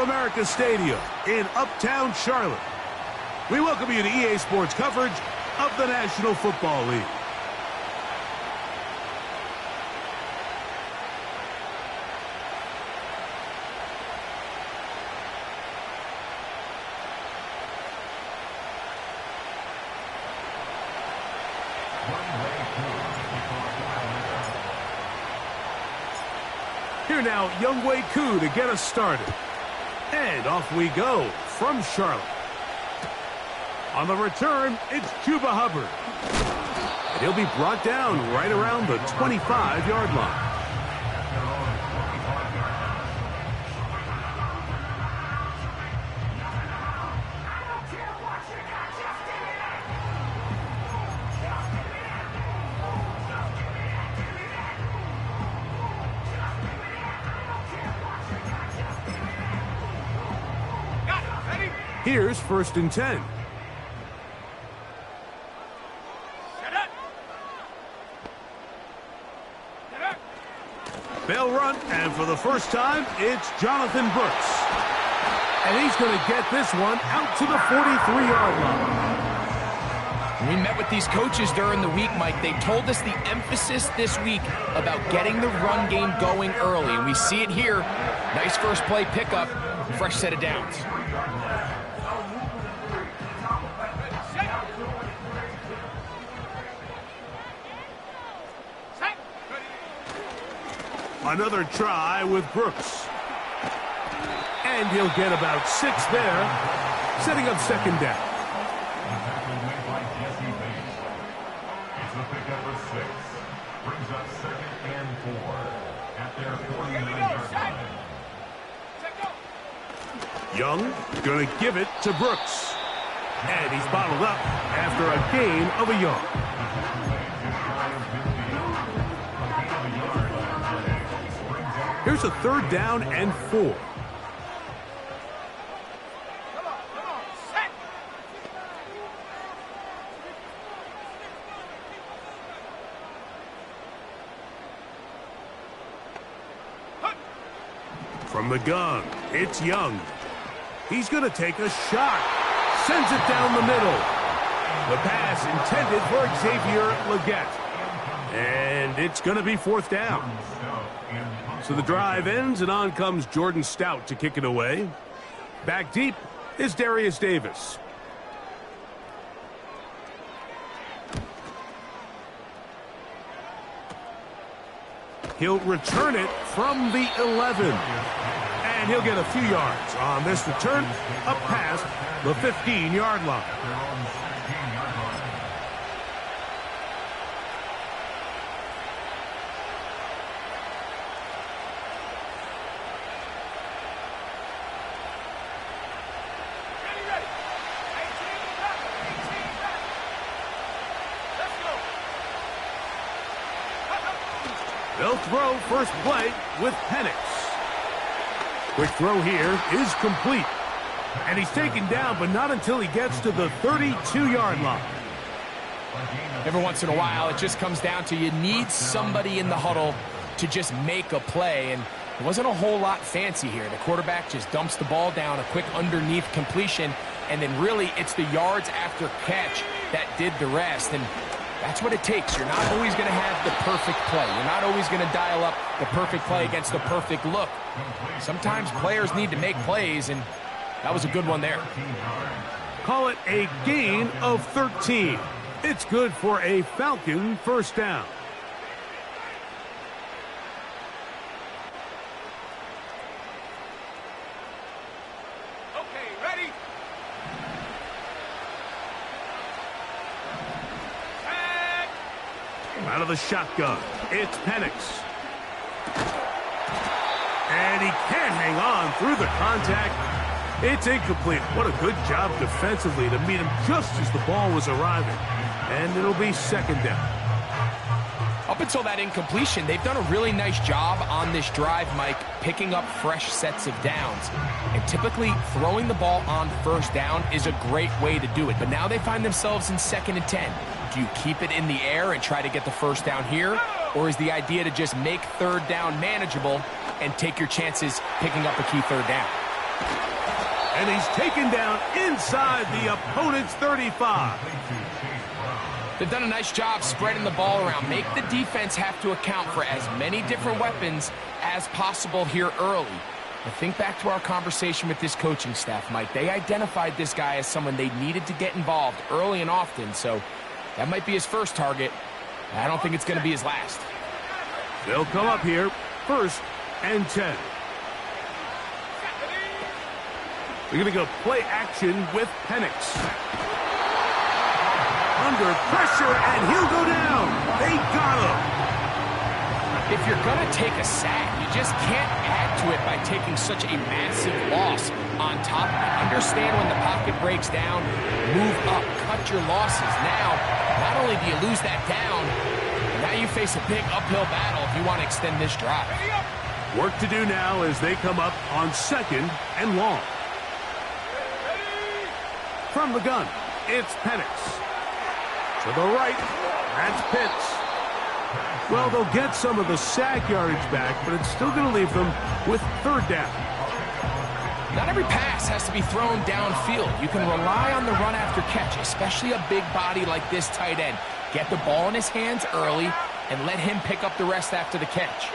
America Stadium in Uptown Charlotte. We welcome you to EA Sports coverage of the National Football League. Here now, Younghoe Koo to get us started. And off we go from Charlotte. On the return, it's Chuba Hubbard. And he'll be brought down right around the 25-yard line. Here's 1st and 10. They'll run, and for the first time, it's Jonathan Brooks. And he's going to get this one out to the 43-yard line. We met with these coaches during the week, Mike. They told us the emphasis this week about getting the run game going early, and we see it here. Nice first play pickup, fresh set of downs. Another try with Brooks. And he'll get about 6 there, setting up 2nd down. It's the pickup of 6. Brings up 2nd and 4 at their 49-yard line. Young going to give it to Brooks. And he's bottled up after a gain of a yard. Here's a 3rd down and 4. From the gun, it's Young. He's going to take a shot. Sends it down the middle. The pass intended for Xavier Legette. And it's going to be 4th down. So the drive ends, and on comes Jordan Stout to kick it away. Back deep is Darius Davis. He'll return it from the 11. And he'll get a few yards on this return up past the 15-yard line. They'll throw first play with Penix. Quick throw here is complete. And he's taken down, but not until he gets to the 32-yard line. Every once in a while, it just comes down to you need somebody in the huddle to just make a play. And it wasn't a whole lot fancy here. The quarterback just dumps the ball down, a quick underneath completion, and then really it's the yards after catch that did the rest. And that's what it takes. You're not always going to have the perfect play. You're not always going to dial up the perfect play against the perfect look. Sometimes players need to make plays, and that was a good one there. Call it a gain of 13. It's good for a Falcon 1st down. Okay, ready? Out of the shotgun, it's Penix. And he can't hang on through the contact. It's incomplete. What a good job defensively to meet him just as the ball was arriving. And it'll be 2nd down. Up until that incompletion, they've done a really nice job on this drive, Mike, picking up fresh sets of downs. And typically, throwing the ball on 1st down is a great way to do it. But now they find themselves in 2nd and 10. Do you keep it in the air and try to get the 1st down here? Or is the idea to just make 3rd down manageable and take your chances picking up a key 3rd down? And he's taken down inside the opponent's 35. They've done a nice job spreading the ball around. Make the defense have to account for as many different weapons as possible here early. But think back to our conversation with this coaching staff, Mike. They identified this guy as someone they needed to get involved early and often, so that might be his first target. I don't think it's going to be his last. They'll come up here, 1st and 10. We're going to go play action with Penix. Under pressure, and he'll go down. They got him. If you're going to take a sack, you just can't add to it by taking such a massive loss on top of it. Understand when the pocket breaks down, move up, cut your losses. Now, not only do you lose that down, now you face a big uphill battle if you want to extend this drive. Work to do now as they come up on 2nd and long. From the gun, it's Penix. To the right, that's Pitts. Well, they'll get some of the sack yardage back, but it's still going to leave them with 3rd down. Not every pass has to be thrown downfield. You can rely on the run after catch, especially a big body like this tight end. Get the ball in his hands early and let him pick up the rest after the catch.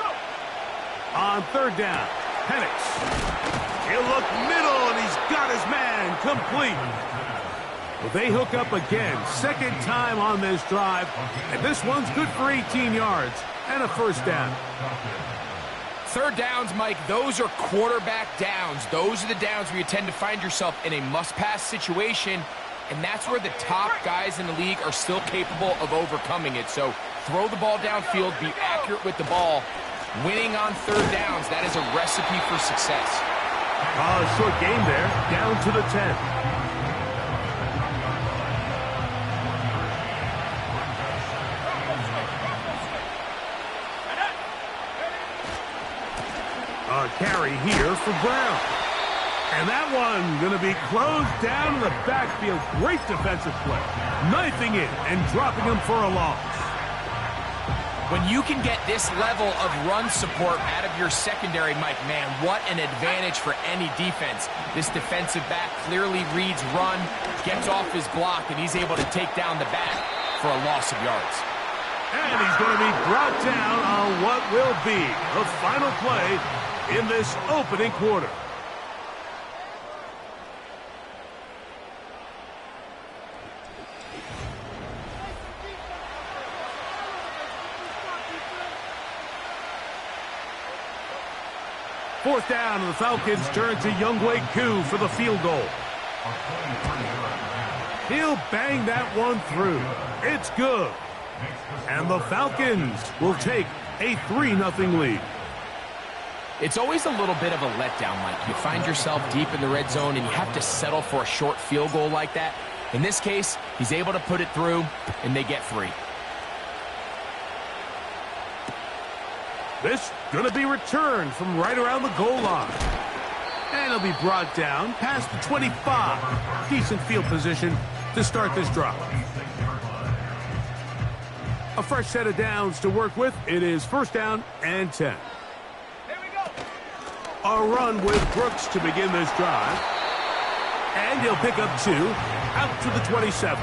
On 3rd down, Penix. He'll look middle, and he's got his man complete. Well, they hook up again, 2nd time on this drive, and this one's good for 18 yards and a 1st down. 3rd downs, Mike, those are quarterback downs. Those are the downs where you tend to find yourself in a must-pass situation, and that's where the top guys in the league are still capable of overcoming it. So throw the ball downfield, be accurate with the ball. Winning on 3rd downs, that is a recipe for success. Short game there, down to the 10. A carry here for Brown. And that one going to be closed down in the backfield. Great defensive play. Knifing in and dropping him for a loss. When you can get this level of run support out of your secondary, Mike, man, what an advantage for any defense. This defensive back clearly reads run, gets off his block, and he's able to take down the back for a loss of yards. And he's going to be brought down on what will be the final play in this opening quarter. Fourth down, and the Falcons turn to Younghoe Koo for the field goal. He'll bang that one through. It's good. And the Falcons will take a 3-0 lead. It's always a little bit of a letdown, Mike. You find yourself deep in the red zone and you have to settle for a short field goal like that. In this case, he's able to put it through, and they get 3. This going to be returned from right around the goal line. And he'll be brought down past the 25. Decent field position to start this drive. A fresh set of downs to work with. It is 1st down and 10. A run with Brooks to begin this drive. And he'll pick up 2 out to the 27.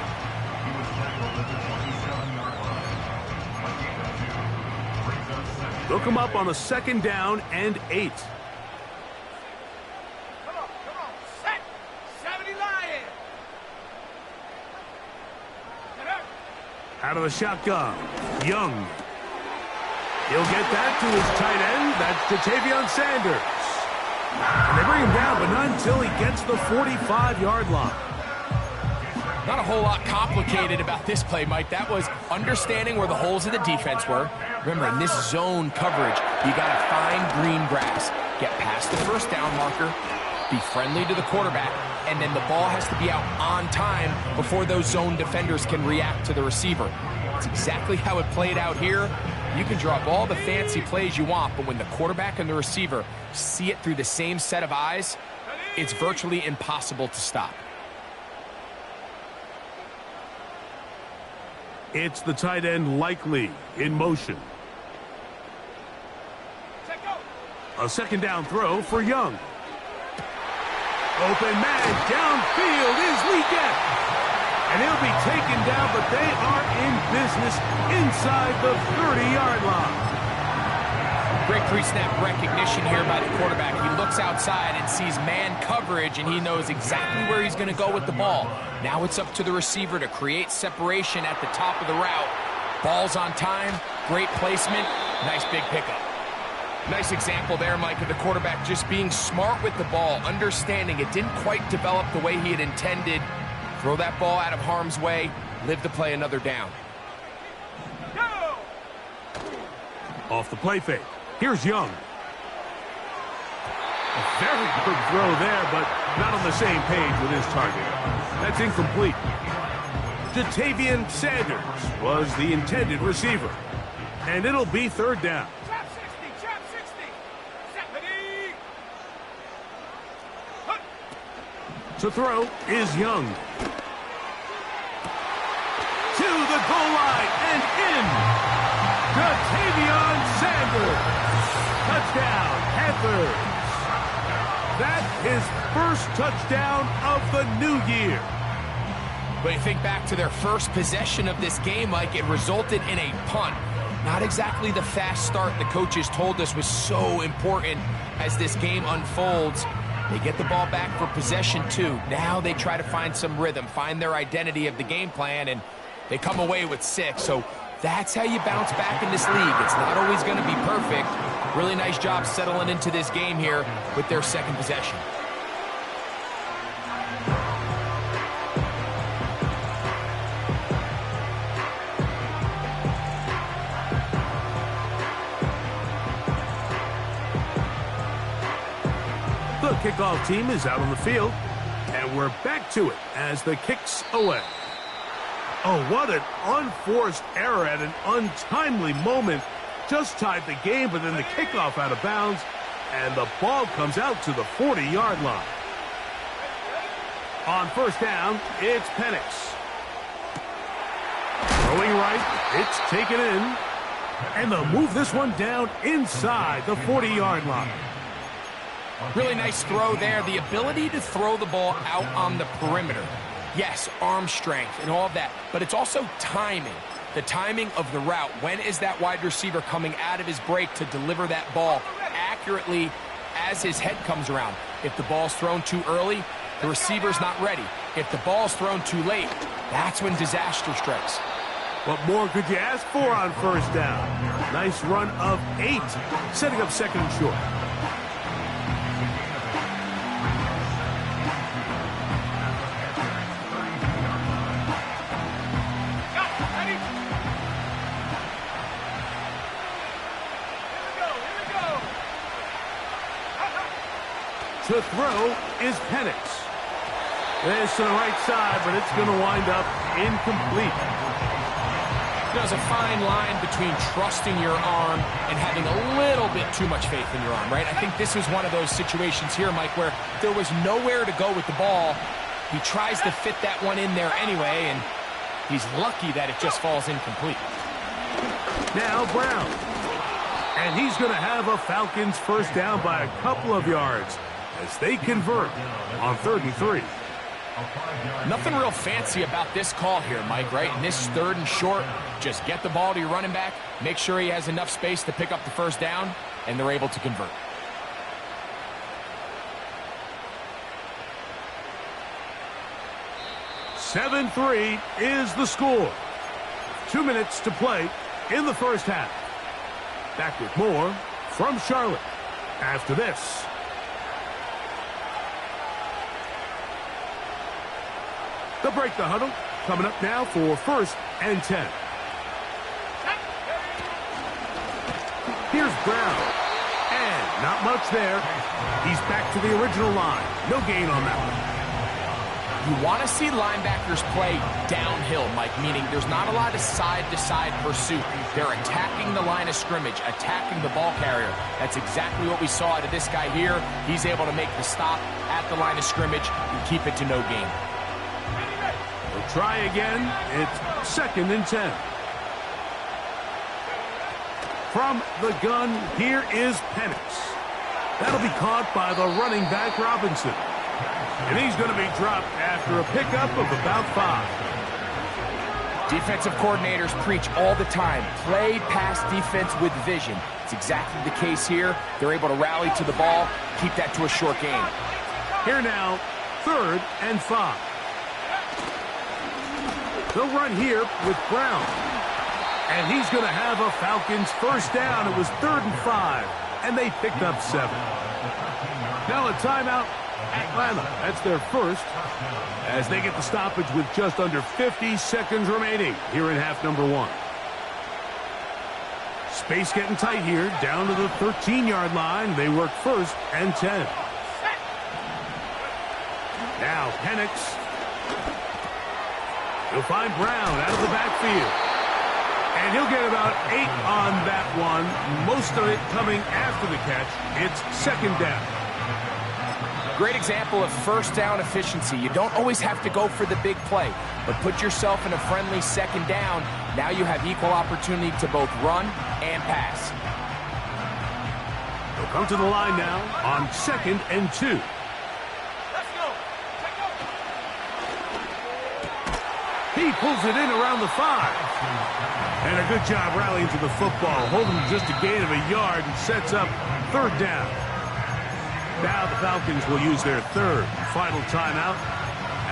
They'll come up on a 2nd down and 8. Come on, set, 70 Lion. Out of the shotgun, Young. He'll get that to his tight end. That's Ja'Tavion Sanders. And they bring him down, but not until he gets the 45-yard line. Not a whole lot complicated about this play, Mike. That was understanding where the holes of the defense were. Remember, in this zone coverage, you got to find green grass, get past the 1st down marker, be friendly to the quarterback, and then the ball has to be out on time before those zone defenders can react to the receiver. That's exactly how it played out here. You can draw up all the fancy plays you want, but when the quarterback and the receiver see it through the same set of eyes, it's virtually impossible to stop. It's the tight end Likely in motion. A 2nd down throw for Young. Open man downfield is Leggett. And he'll be taken down, but they are in business inside the 30-yard line. Great pre-snap recognition here by the quarterback. He looks outside and sees man coverage, and he knows exactly where he's going to go with the ball. Now it's up to the receiver to create separation at the top of the route. Ball's on time, great placement, nice big pickup. Nice example there, Mike, of the quarterback just being smart with the ball, understanding it didn't quite develop the way he had intended. Throw that ball out of harm's way, live to play another down. Off the play fake. Here's Young. A very good throw there, but not on the same page with his target. That's incomplete. Jatavian Sanders was the intended receiver. And it'll be third down. Trap 60, trap 60. Stephanie. To throw is Young. To the goal line and in. Jatavian Sanders. Touchdown, Panthers. That's his first touchdown of the new year. But you think back to their first possession of this game, Mike, it resulted in a punt. Not exactly the fast start the coaches told us was so important as this game unfolds. They get the ball back for possession 2. Now they try to find some rhythm, find their identity of the game plan, and they come away with 6. So that's how you bounce back in this league. It's not always going to be perfect. Really nice job settling into this game here with their second possession. The kickoff team is out on the field, and we're back to it as the kick's away. Oh, what an unforced error at an untimely moment. Just tied the game, but then the kickoff out of bounds, and the ball comes out to the 40-yard line. On first down, it's Penix. Throwing right, it's taken in, and they'll move this one down inside the 40-yard line. Really nice throw there. The ability to throw the ball out on the perimeter. Yes, arm strength and all of that, but it's also timing. The timing of the route. When is that wide receiver coming out of his break to deliver that ball accurately as his head comes around? If the ball's thrown too early, the receiver's not ready. If the ball's thrown too late, that's when disaster strikes. What more could you ask for on first down? Nice run of 8, setting up second and short. To throw is Penix. This to the right side, but it's going to wind up incomplete. There's a fine line between trusting your arm and having a little bit too much faith in your arm, right? I think this was one of those situations here, Mike, where there was nowhere to go with the ball. He tries to fit that one in there anyway, and he's lucky that it just falls incomplete. Now Brown. And he's going to have a Falcons first down by a couple of yards as they convert on 3rd and 3. Nothing real fancy about this call here, Mike, right? In this 3rd and short, just get the ball to your running back, make sure he has enough space to pick up the first down, and they're able to convert. (7-3) is the score. 2 minutes to play in the first half. Back with more from Charlotte after this. They'll break the huddle. Coming up now for 1st and 10. Here's Brown. And not much there. He's back to the original line. No gain on that one. You want to see linebackers play downhill, Mike, meaning there's not a lot of side-to-side pursuit. They're attacking the line of scrimmage, attacking the ball carrier. That's exactly what we saw out of this guy here. He's able to make the stop at the line of scrimmage and keep it to no gain. We'll try again. It's 2nd and 10. From the gun, here is Penix. That'll be caught by the running back Robinson. And he's going to be dropped after a pickup of about 5. Defensive coordinators preach all the time, play pass defense with vision. It's exactly the case here. They're able to rally to the ball, keep that to a short game. Here now, 3rd and 5. They'll run here with Brown. And he's going to have a Falcons first down. It was 3rd and 5, and they picked up 7. Now a timeout, Atlanta. That's their first, as they get the stoppage with just under 50 seconds remaining here in half number 1. Space getting tight here, down to the 13-yard line. They work 1st and 10. Now Penix. He'll find Brown out of the backfield. And he'll get about 8 on that one, most of it coming after the catch. It's 2nd down. Great example of first down efficiency. You don't always have to go for the big play, but put yourself in a friendly 2nd down. Now you have equal opportunity to both run and pass. They'll come to the line now on 2nd and 2. Let's go. Take over. He pulls it in around the 5. And a good job rallying to the football, holding just a gain of a yard and sets up 3rd down. Now the Falcons will use their 3rd and final timeout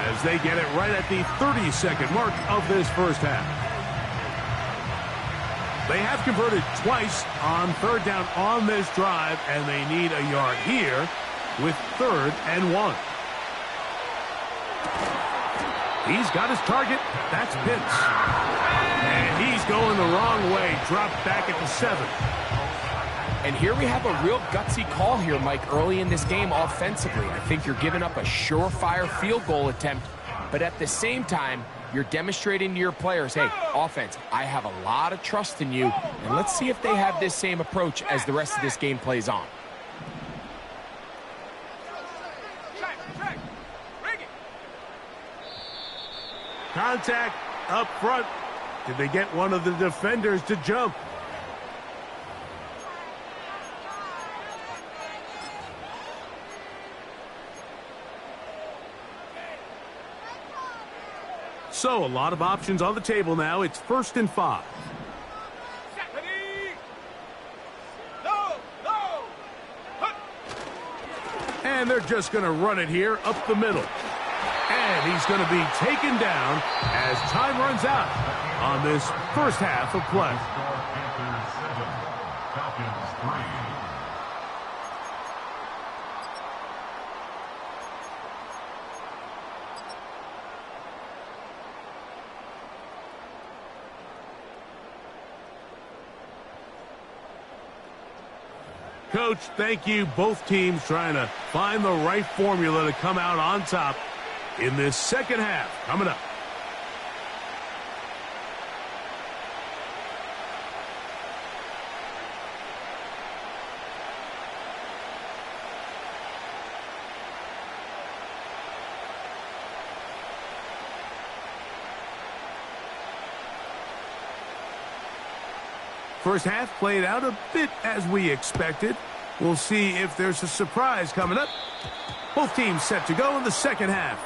as they get it right at the 30-second mark of this first half. They have converted twice on 3rd down on this drive, and they need a yard here with 3rd and 1. He's got his target. That's Pitts. And he's going the wrong way. Dropped back at the 7. And here we have a real gutsy call here, Mike, early in this game offensively. I think you're giving up a surefire field goal attempt, but at the same time, you're demonstrating to your players, hey, offense, I have a lot of trust in you, and let's see if they have this same approach as the rest of this game plays on. Contact up front. Did they get one of the defenders to jump? So, a lot of options on the table now. It's 1st and 5. And they're just going to run it here up the middle. And he's going to be taken down as time runs out on this first half of play. Panthers 7, Falcons 3. Coach, thank you. Both teams trying to find the right formula to come out on top in this second half. Coming up. First half played out a bit as we expected. We'll see if there's a surprise coming up. Both teams set to go in the second half.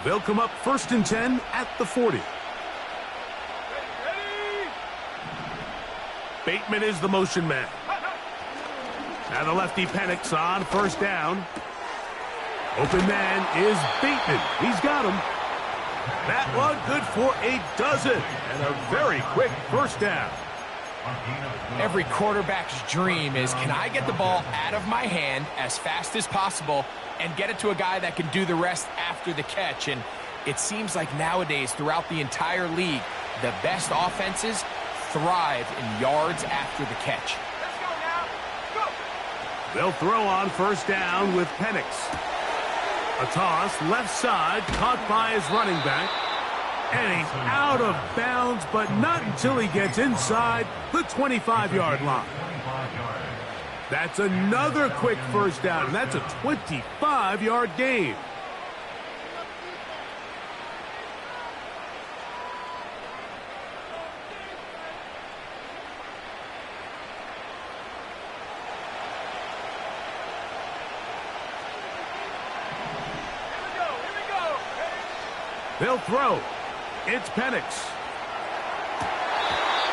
They'll come up 1st and 10 at the 40. Ready. Bateman is the motion man. Now the lefty Penix on first down. Open man is Bateman. He's got him. That one good for a dozen. And a very quick first down. Every quarterback's dream is, can I get the ball out of my hand as fast as possible and get it to a guy that can do the rest after the catch? And it seems like nowadays, throughout the entire league, the best offenses thrive in yards after the catch. Let's go now. Go. They'll throw on first down with Penix. A toss, left side, caught by his running back. And he's out of bounds, but not until he gets inside the 25-yard line. That's another quick first down, and that's a 25-yard gain. Here we go. They'll throw. It's Penix.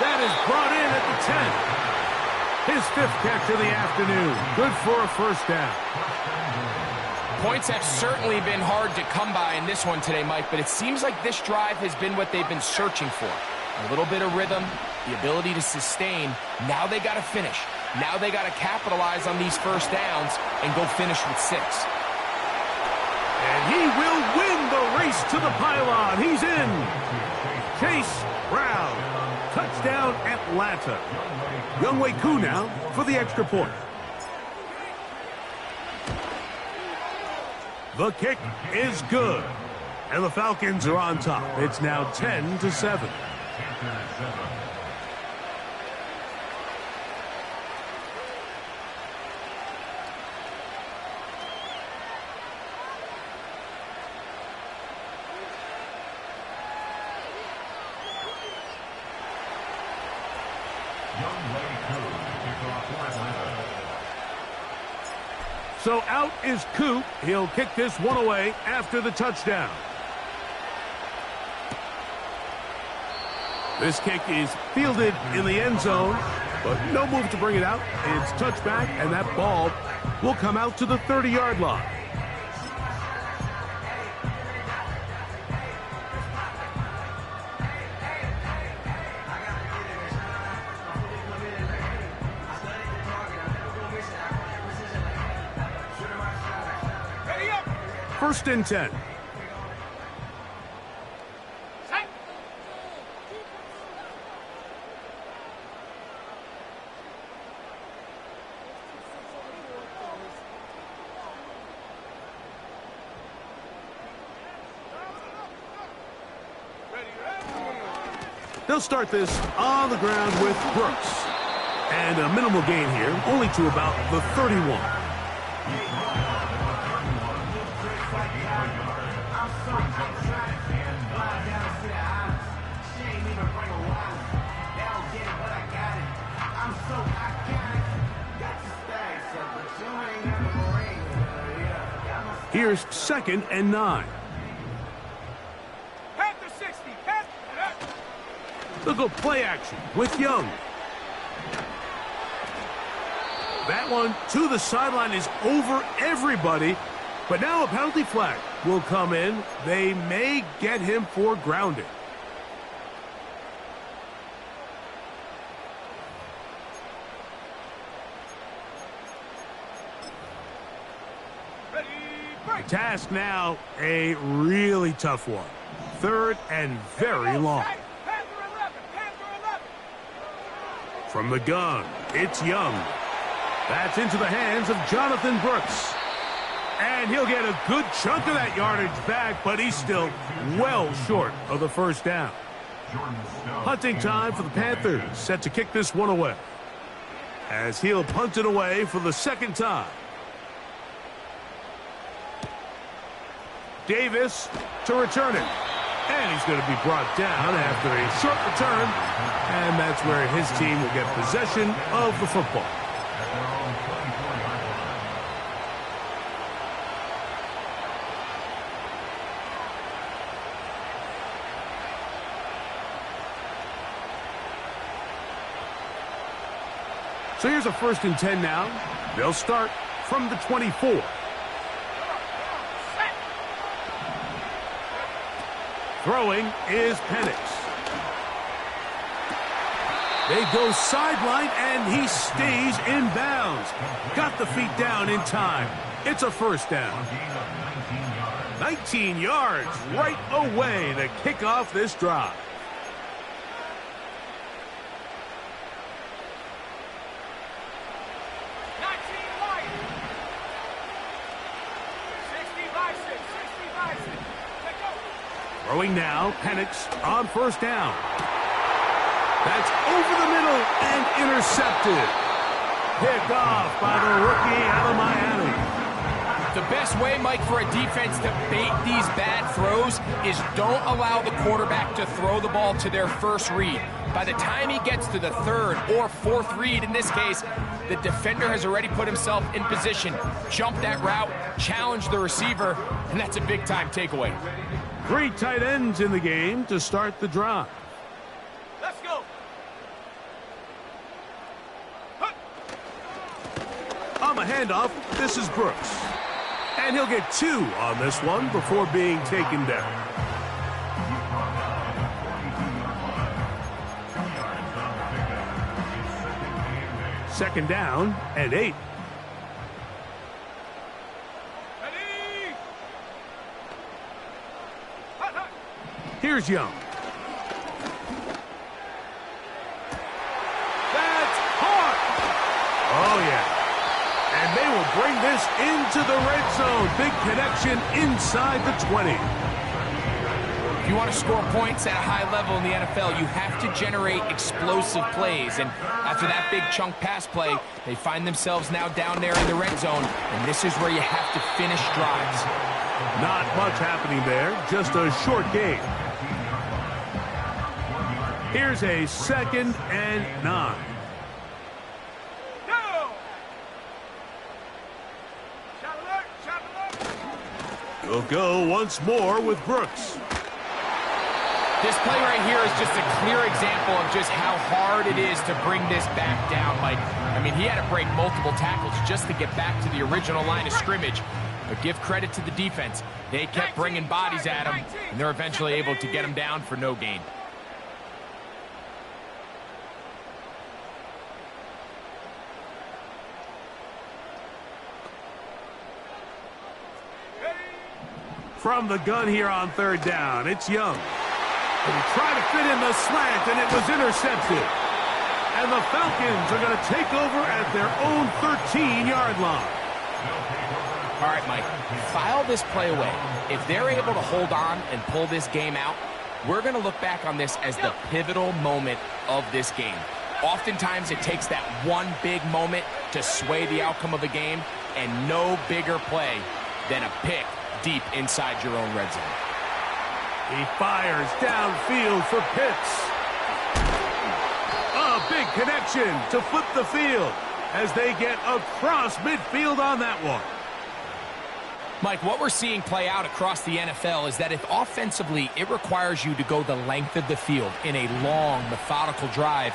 That is brought in at the 10. His 5th catch of the afternoon. Good for a first down. Points have certainly been hard to come by in this one today, Mike, but it seems like this drive has been what they've been searching for. A little bit of rhythm, the ability to sustain. Now they got to finish. Now they got to capitalize on these first downs and go finish with 6. And he will win the race to the pylon. He's in. Chase Brown. Touchdown, Atlanta. Younghoe Koo now for the extra point. The kick is good. And the Falcons are on top. It's now 10-7. So out is Coop. He'll kick this one away after the touchdown. This kick is fielded in the end zone, but no move to bring it out. It's touchback, and that ball will come out to the 30-yard line. Ready up. 1st and 10. Set. Ready. They'll start this on the ground with Brooks. And a minimal gain here, only to about the 31. Here's 2nd and 9. Panther 60. Panther. They'll go play action with Young. That one to the sideline is over everybody, but now a penalty flag will come in. They may get him for grounding. Ready. Break. Task now a really tough one. 3rd and very long. Panther 11. Panther 11. From the gun, it's Young. That's into the hands of Jonathan Brooks. And he'll get a good chunk of that yardage back, but he's still well short of the first down. Punting time for the Panthers, set to kick this one away. As he'll punt it away for the 2nd time. Davis to return it. And he's going to be brought down after a short return. And that's where his team will get possession of the football. So here's a 1st and 10 now. They'll start from the 24. Throwing is Penix. They go sideline, and he stays in bounds. Got the feet down in time. It's a 1st down. 19 yards right away to kick off this drive. Throwing now, Penix on 1st down. That's over the middle and intercepted. Picked off by the rookie out of Miami. The best way, Mike, for a defense to bait these bad throws is don't allow the quarterback to throw the ball to their first read. By the time he gets to the 3rd or 4th read, in this case, the defender has already put himself in position, jumped that route, challenged the receiver, and that's a big-time takeaway. 3 tight ends in the game to start the drive. Let's go. On the handoff, this is Brooks. And he'll get 2 on this one before being taken down. Second down and 8. Here's Young. That's hard. Oh, yeah. And they will bring this into the red zone. Big connection inside the 20. If you want to score points at a high level in the NFL, you have to generate explosive plays. And after that big chunk pass play, they find themselves now down there in the red zone. And this is where you have to finish drives. Not much happening there. Just a short game. Here's a 2nd and 9. We'll go once more with Brooks. This play right here is just a clear example of just how hard it is to bring this back down, Mike. I mean, he had to break multiple tackles just to get back to the original line of scrimmage. But give credit to the defense. They kept bringing bodies at him, and they're eventually able to get him down for no gain. From the gun here on 3rd down, it's Young. And he tried to fit in the slant, and it was intercepted. And the Falcons are going to take over at their own 13-yard line. All right, Mike, file this play away. If they're able to hold on and pull this game out, we're going to look back on this as the pivotal moment of this game. Oftentimes, it takes that one big moment to sway the outcome of a game, and no bigger play than a pick deep inside your own red zone. He fires downfield for Pitts. A big connection to flip the field as they get across midfield on that one. Mike, what we're seeing play out across the NFL is that if offensively it requires you to go the length of the field in a long, methodical drive,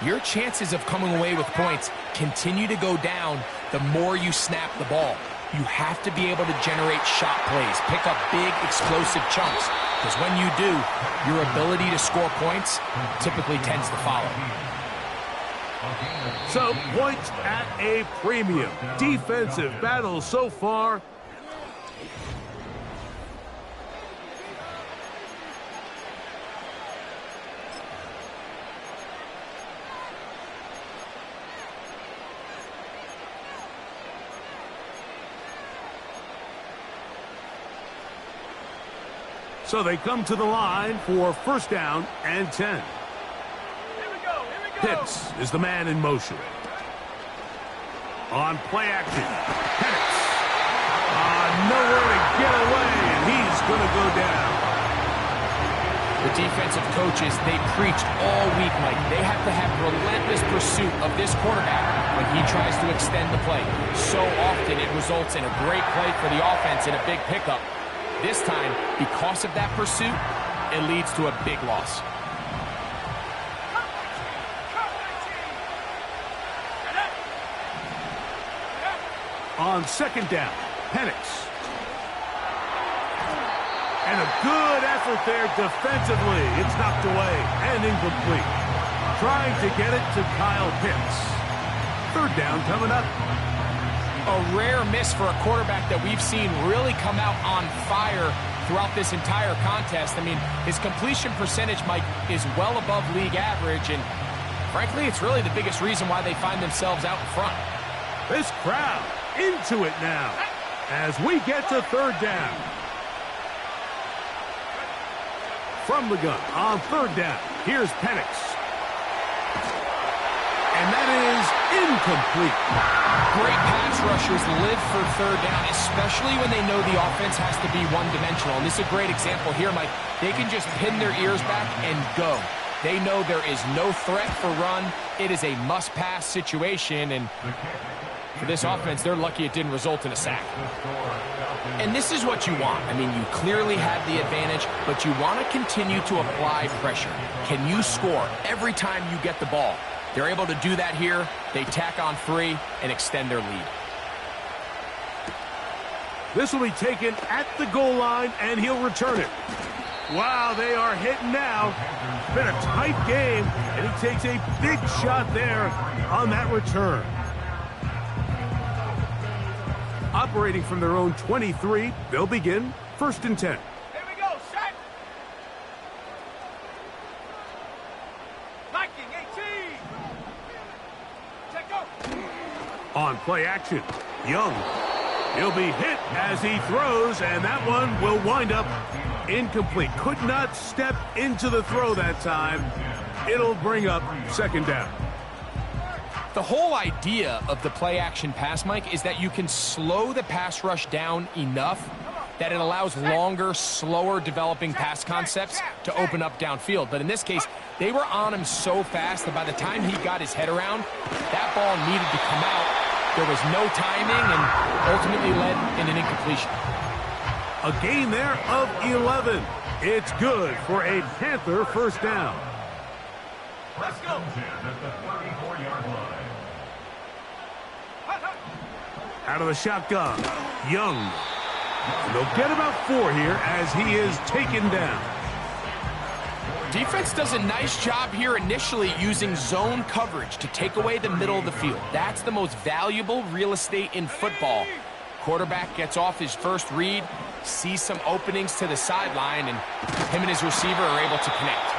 your chances of coming away with points continue to go down the more you snap the ball. You have to be able to generate shot plays, pick up big, explosive chunks, because when you do, your ability to score points typically tends to follow. So, points at a premium. Defensive battle so far. So they come to the line for 1st down and 10. Here we go. Pitts is the man in motion. On play action, Penix. Nowhere to get away, and he's going to go down. The defensive coaches, they preached all week, Mike. They have to have relentless pursuit of this quarterback when he tries to extend the play. So often it results in a great play for the offense and a big pickup. This time, because of that pursuit, it leads to a big loss. On second down, Penix. And a good effort there defensively. It's knocked away and incomplete. Trying to get it to Kyle Pitts. Third down coming up. A rare miss for a quarterback that we've seen really come out on fire throughout this entire contest. I mean, his completion percentage, Mike, is well above league average, and frankly, it's really the biggest reason why they find themselves out in front. This crowd into it now as we get to third down. From the gun on third down, here's Penix. And that is incomplete. Great pass rushers live for third down, especially when they know the offense has to be one-dimensional. And this is a great example here, Mike. They can just pin their ears back and go. They know there is no threat for run. It is a must-pass situation, and for this offense, they're lucky it didn't result in a sack. And this is what you want. I mean, you clearly have the advantage, but you want to continue to apply pressure. Can you score every time you get the ball? They're able to do that here. They tack on 3 and extend their lead. This will be taken at the goal line, and he'll return it. Wow, they are hitting now. Been a tight game, and he takes a big shot there on that return. Operating from their own 23, they'll begin 1st and 10. Here we go, set. Viking 18. Check go. On play action, Young. He'll be hit as he throws, and that one will wind up incomplete. Could not step into the throw that time. It'll bring up second down. The whole idea of the play-action pass, Mike, is that you can slow the pass rush down enough that it allows longer, slower developing pass concepts to open up downfield. But in this case, they were on him so fast that by the time he got his head around, that ball needed to come out. There was no timing and ultimately led in an incompletion. A gain there of 11. It's good for a Panther first down. Let's go. Out of the shotgun, Young. And they'll get about 4 here as he is taken down. Defense does a nice job here initially using zone coverage to take away the middle of the field. That's the most valuable real estate in football. Quarterback gets off his first read, sees some openings to the sideline, and him and his receiver are able to connect.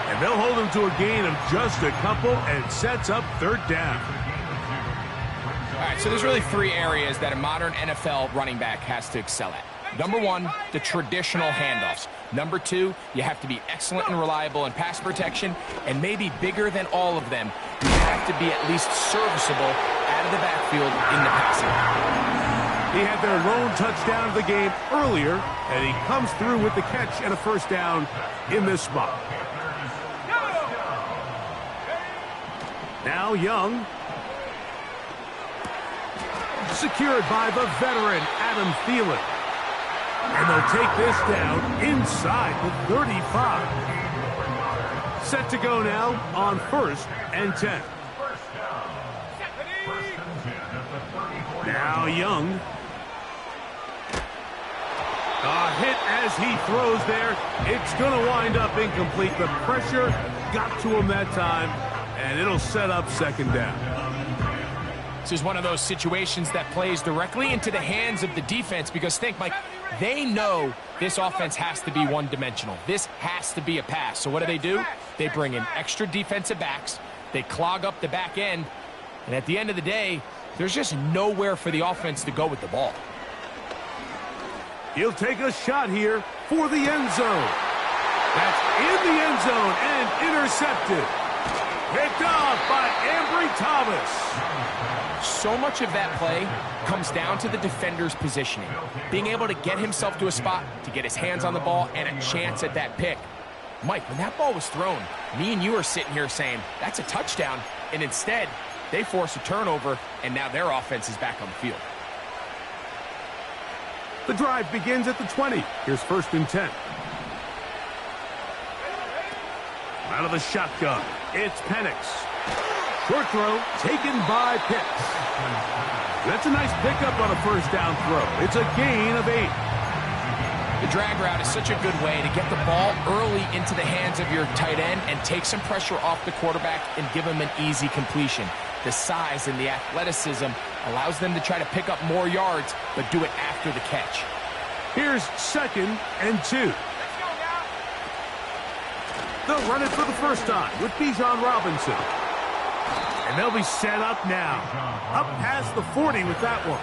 And they'll hold him to a gain of just a couple and sets up third down. All right, so there's really 3 areas that a modern NFL running back has to excel at. Number 1, the traditional handoffs. Number 2, you have to be excellent and reliable in pass protection, and maybe bigger than all of them, you have to be at least serviceable out of the backfield in the passing. He had their lone touchdown of the game earlier, and he comes through with the catch and a first down in this spot. Now Young. Secured by the veteran, Adam Thielen. And they'll take this down inside the 35. Set to go now on 1st and 10. Now Young. A hit as he throws there. It's going to wind up incomplete. The pressure got to him that time, and it'll set up second down. This is one of those situations that plays directly into the hands of the defense because think, Mike, they know this offense has to be one-dimensional. This has to be a pass. So what do? They bring in extra defensive backs. They clog up the back end. And at the end of the day, there's just nowhere for the offense to go with the ball. He'll take a shot here for the end zone. That's in the end zone and intercepted. Picked off by Ambry Thomas. So much of that play comes down to the defender's positioning. Being able to get himself to a spot, to get his hands on the ball, and a chance at that pick. Mike, when that ball was thrown, me and you are sitting here saying, that's a touchdown. And instead, they force a turnover, and now their offense is back on the field. The drive begins at the 20. Here's 1st and 10. Out of the shotgun, it's Penix. Short throw taken by Pitts. That's a nice pickup on a first down throw. It's a gain of 8. The drag route is such a good way to get the ball early into the hands of your tight end and take some pressure off the quarterback and give him an easy completion. The size and the athleticism allows them to try to pick up more yards, but do it after the catch. Here's 2nd and 2. They'll run it for the first time with Bijan Robinson. And they'll be set up now. Up past the 40 with that one.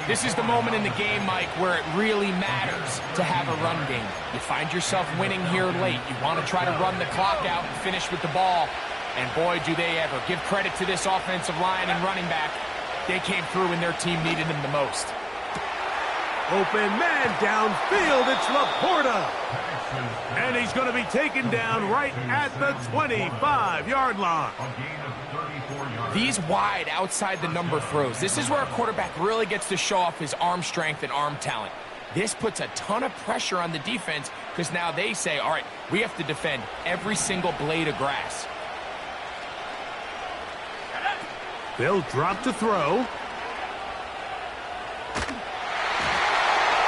This is the moment in the game, Mike, where it really matters to have a run game. You find yourself winning here late. You want to try to run the clock out and finish with the ball. And boy, do they ever. Give credit to this offensive line and running back. They came through when their team needed them the most. Open man downfield. It's Laporta. And he's going to be taken down right at the 25-yard line. These wide outside the number throws. This is where a quarterback really gets to show off his arm strength and arm talent. This puts a ton of pressure on the defense because now they say, all right, we have to defend every single blade of grass. They'll drop to throw.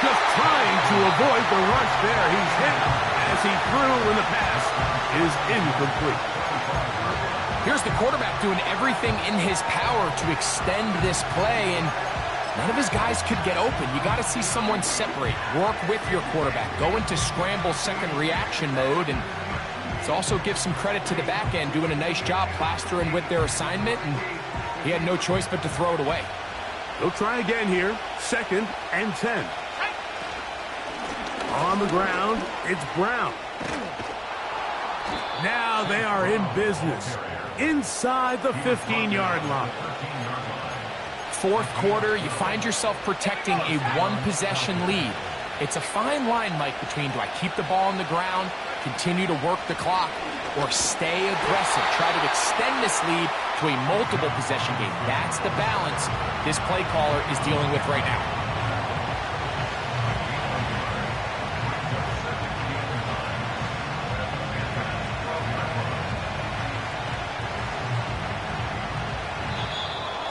Just trying to avoid the rush there. He's hit as he threw when the pass is incomplete. Here's the quarterback doing everything in his power to extend this play, and none of his guys could get open. You got to see someone separate, work with your quarterback, go into scramble second reaction mode, and it also gives some credit to the back end doing a nice job plastering with their assignment, and he had no choice but to throw it away. They'll try again here. 2nd and 10. On the ground, it's Brown. Now they are in business. Inside the 15-yard line. Fourth quarter, you find yourself protecting a one-possession lead. It's a fine line, Mike, between do I keep the ball on the ground, continue to work the clock, or stay aggressive, try to extend this lead to a multiple possession game. That's the balance this play caller is dealing with right now.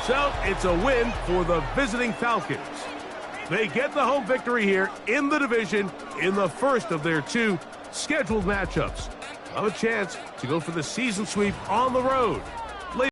So it's a win for the visiting Falcons. They get the home victory here in the division in the first of their 2 scheduled matchups. Have a chance to go for the season sweep on the road